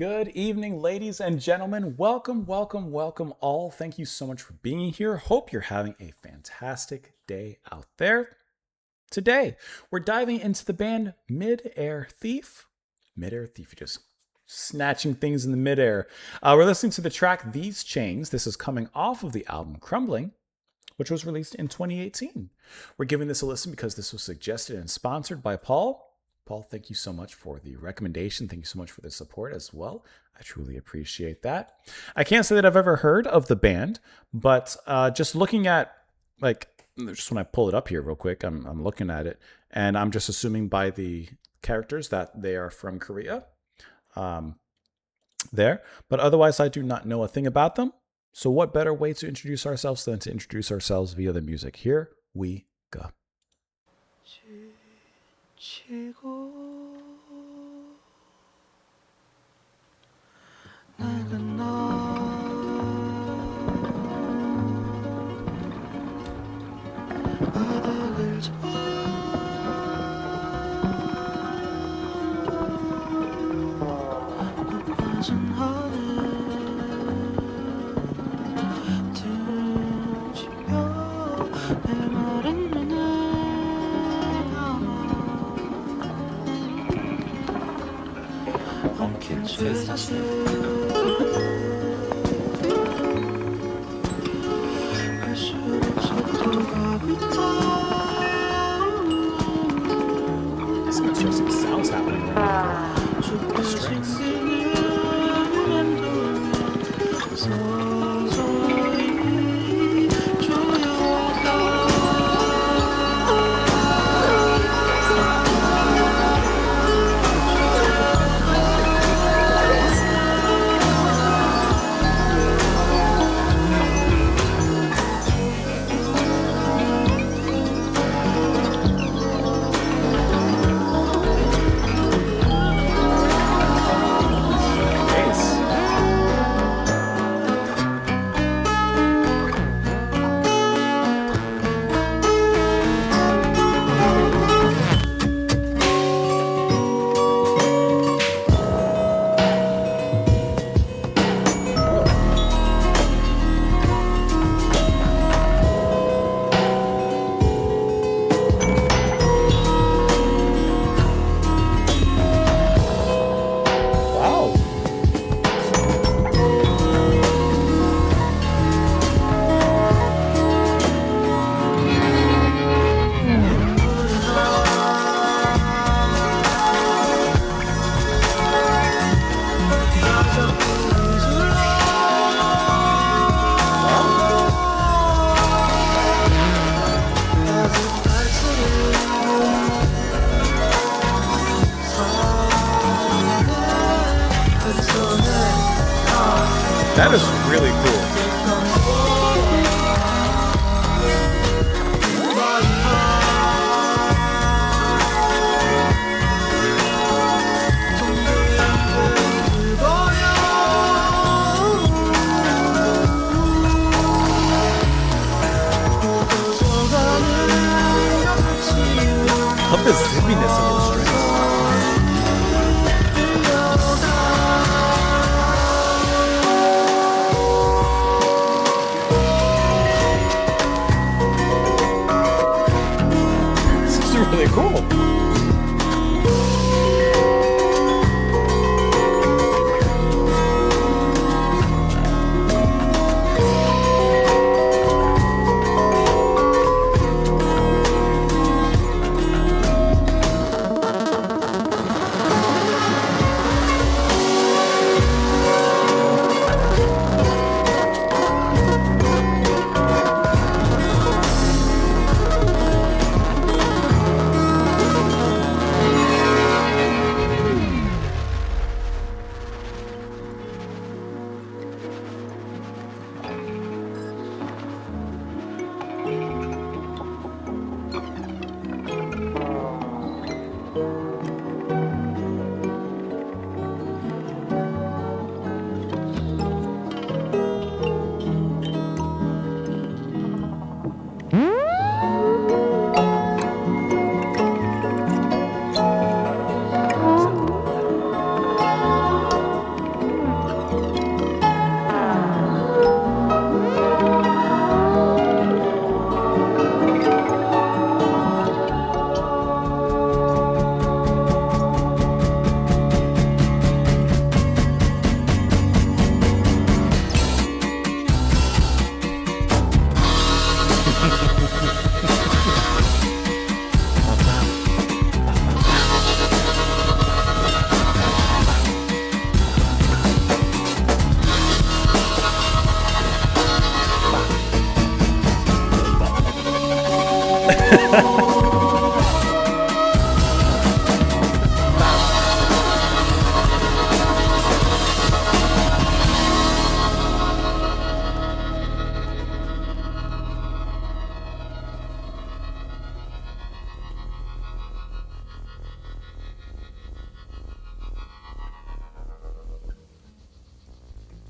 Good evening, ladies and gentlemen. Welcome, welcome, welcome all. Thank you so much for being here. Hope you're having a fantastic day out there. Today, we're diving into the band Mid-Air Thief. Mid-Air Thief, you're just snatching things in the midair. We're listening to the track These Chains. This is coming off of the album Crumbling, which was released in 2018. We're giving this a listen because this was suggested and sponsored by Paul. Paul, thank you so much for the recommendation. Thank you so much for the support as well. I truly appreciate that. I can't say that I've ever heard of the band, but just looking at, just when I pull it up here real quick, I'm looking at it, and I'm just assuming by the characters that they are from Korea. But otherwise, I do not know a thing about them. So what better way to introduce ourselves than to introduce ourselves via the music? Here we go. Some interesting sounds happening right now. Strings. That is really cool. Love the zippiness of those strings.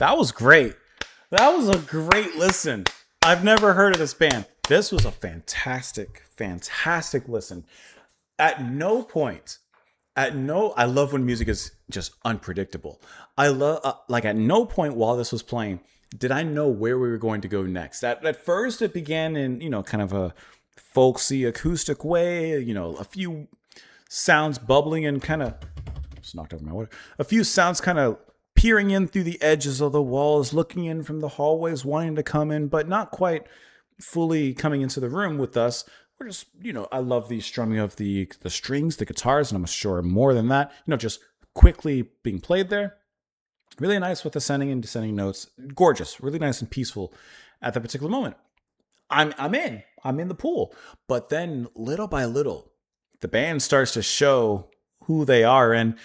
That was great. That was a great listen. I've never heard of this band. This was a fantastic, fantastic listen. At no point, I love when music is just unpredictable. I love, like, at no point while this was playing did I know where we were going to go next. At first, it began in, kind of a folksy acoustic way, a few sounds bubbling and kind of, just knocked over my water, a few sounds kind of peering in through the edges of the walls, looking in from the hallways, wanting to come in, but not quite fully coming into the room with us. We're just, I love the strumming of the strings, the guitars, and I'm sure more than that, just quickly being played there. Really nice with ascending and descending notes. Gorgeous, really nice and peaceful at that particular moment. I'm in the pool. But then little by little, the band starts to show who they are, and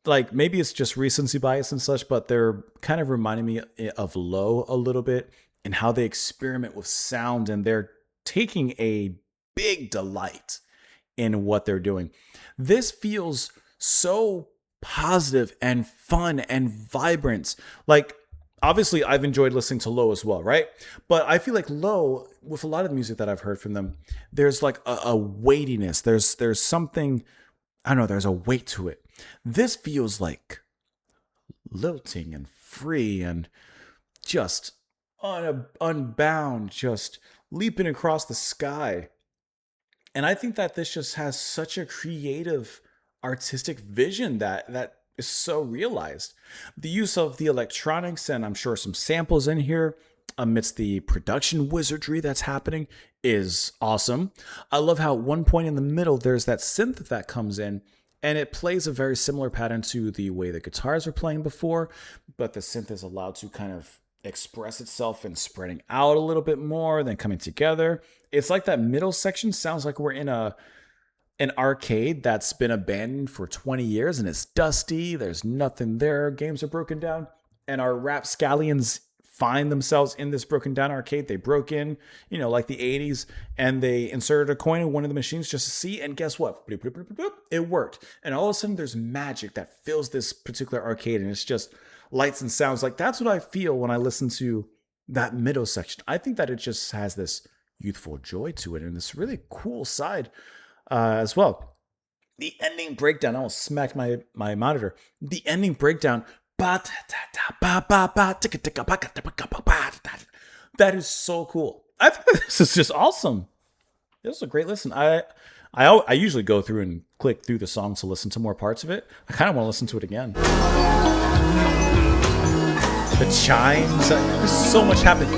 like maybe it's just recency bias and such, but they're kind of reminding me of Low a little bit and how they experiment with sound, and they're taking a big delight in what they're doing. This feels so positive and fun and vibrant. Like, obviously, I've enjoyed listening to Low as well, right? But I feel like Low, with a lot of the music that I've heard from them, there's like a weightiness. There's something, I don't know, there's a weight to it. This feels like lilting and free and just unbound, just leaping across the sky. And I think that this just has such a creative, artistic vision that is so realized. The use of the electronics and I'm sure some samples in here amidst the production wizardry that's happening is awesome. I love how at one point in the middle there's that synth that comes in and it plays a very similar pattern to the way the guitars were playing before, but the synth is allowed to kind of express itself and spreading out a little bit more, then coming together. It's like that middle section sounds like we're in an arcade that's been abandoned for 20 years and it's dusty. There's nothing there. Games are broken down. And our rapscallions find themselves in this broken down arcade. They broke in, like the 80s, and they inserted a coin in one of the machines just to see. And guess what? Bloop, bloop, bloop, bloop, bloop. It worked. And all of a sudden there's magic that fills this particular arcade. And it's just lights and sounds. Like, that's what I feel when I listen to that middle section. I think that it just has this youthful joy to it and this really cool side as well. The ending breakdown, I almost smacked my monitor. The ending breakdown, that is so cool. I think this is just awesome. This is a great listen. I usually go through and click through the song to listen to more parts of it. I kind of want to listen to it again. The chimes, there's so much happening.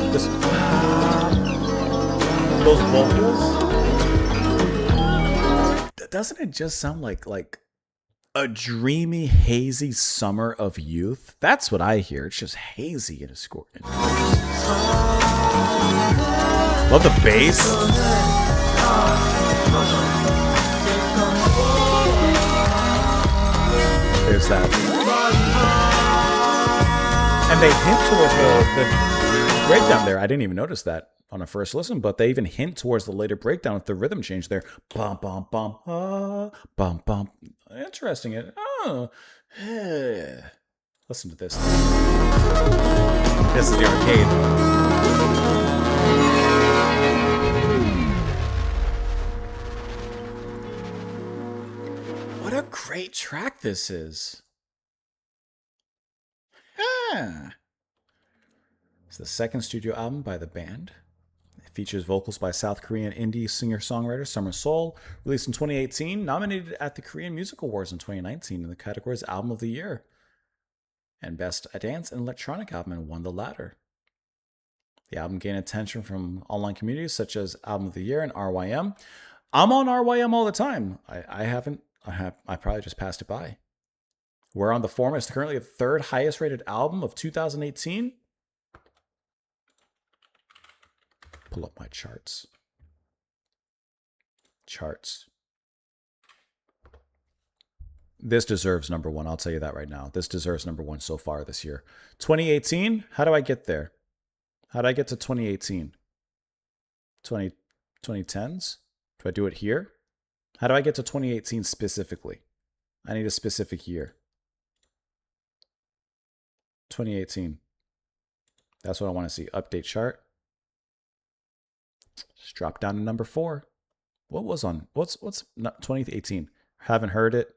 Those vocals. Doesn't it just sound like a dreamy, hazy summer of youth? That's what I hear. It's just hazy and it's gorgeous. Love the bass. There's that. And they hint towards the breakdown there. I didn't even notice that on a first listen, but they even hint towards the later breakdown with the rhythm change there. Bum, bum, bum, bum, bum. Interesting. Listen to this. This is the arcade. What a great track this is. It's the second studio album by the band. Features vocals by South Korean indie singer-songwriter Summer Sol, released in 2018, nominated at the Korean Music Awards in 2019 in the categories Album of the Year and Best Dance and Electronic Album, and won the latter. The album gained attention from online communities such as Album of the Year and RYM. I'm on RYM all the time. I probably just passed it by. We're on the forum. It's currently the third highest rated album of 2018. Pull up my charts. This deserves number one. I'll tell you that right now. This deserves number one so far this year. 2018. How do I get there? How do I get to 2018? 2010s? Do I do it here? How do I get to 2018 specifically? I need a specific year. 2018. That's what I want to see. Update chart. Just drop down to number 4. What was on? What's 2018? Haven't heard it.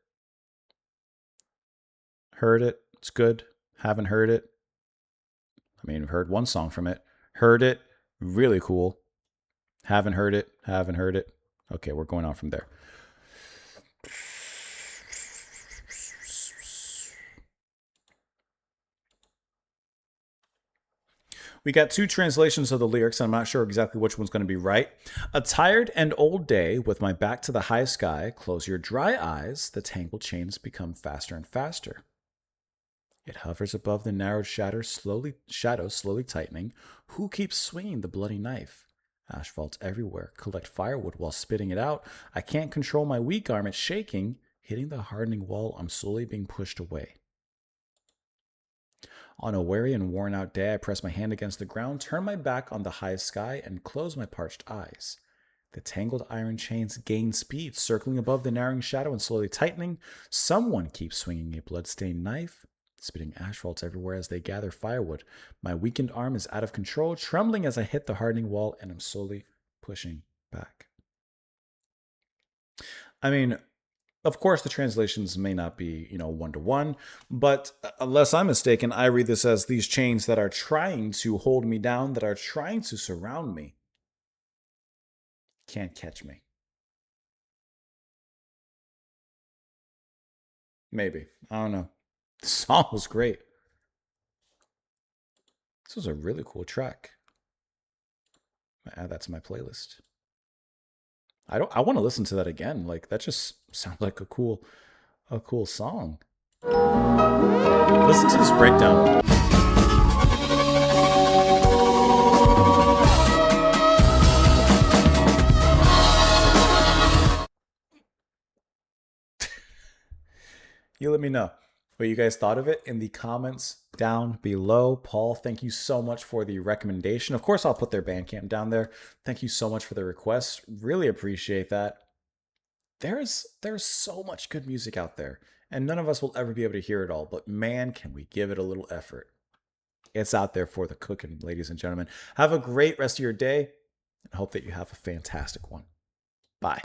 Heard it. It's good. Haven't heard it. I mean, I've heard one song from it. Heard it. Really cool. Haven't heard it. Haven't heard it. Okay, we're going on from there. We got 2 translations of the lyrics, and I'm not sure exactly which one's going to be right. A tired and old day with my back to the high sky. Close your dry eyes. The tangled chains become faster and faster. It hovers above the narrowed shadows slowly tightening. Who keeps swinging the bloody knife? Asphalt everywhere. Collect firewood while spitting it out. I can't control my weak arm. It's shaking. Hitting the hardening wall, I'm slowly being pushed away. On a weary and worn out day, I press my hand against the ground, turn my back on the high sky, and close my parched eyes. The tangled iron chains gain speed, circling above the narrowing shadow and slowly tightening. Someone keeps swinging a blood-stained knife, spitting asphalt everywhere as they gather firewood. My weakened arm is out of control, trembling as I hit the hardening wall, and I'm slowly pushing back. I mean, of course, the translations may not be, one-to-one, but unless I'm mistaken, I read this as these chains that are trying to hold me down, that are trying to surround me, can't catch me. Maybe. I don't know. The song was great. This was a really cool track. I add that to my playlist. I want to listen to that again. Like, that just sounds like a cool song. Listen to this breakdown. You let me know what you guys thought of it in the comments down below. Paul, thank you so much for the recommendation. Of course, I'll put their Bandcamp down there. Thank you so much for the request. Really appreciate that. There's so much good music out there, and none of us will ever be able to hear it all, but man, can we give it a little effort. It's out there for the cooking, ladies and gentlemen. Have a great rest of your day, and hope that you have a fantastic one. Bye.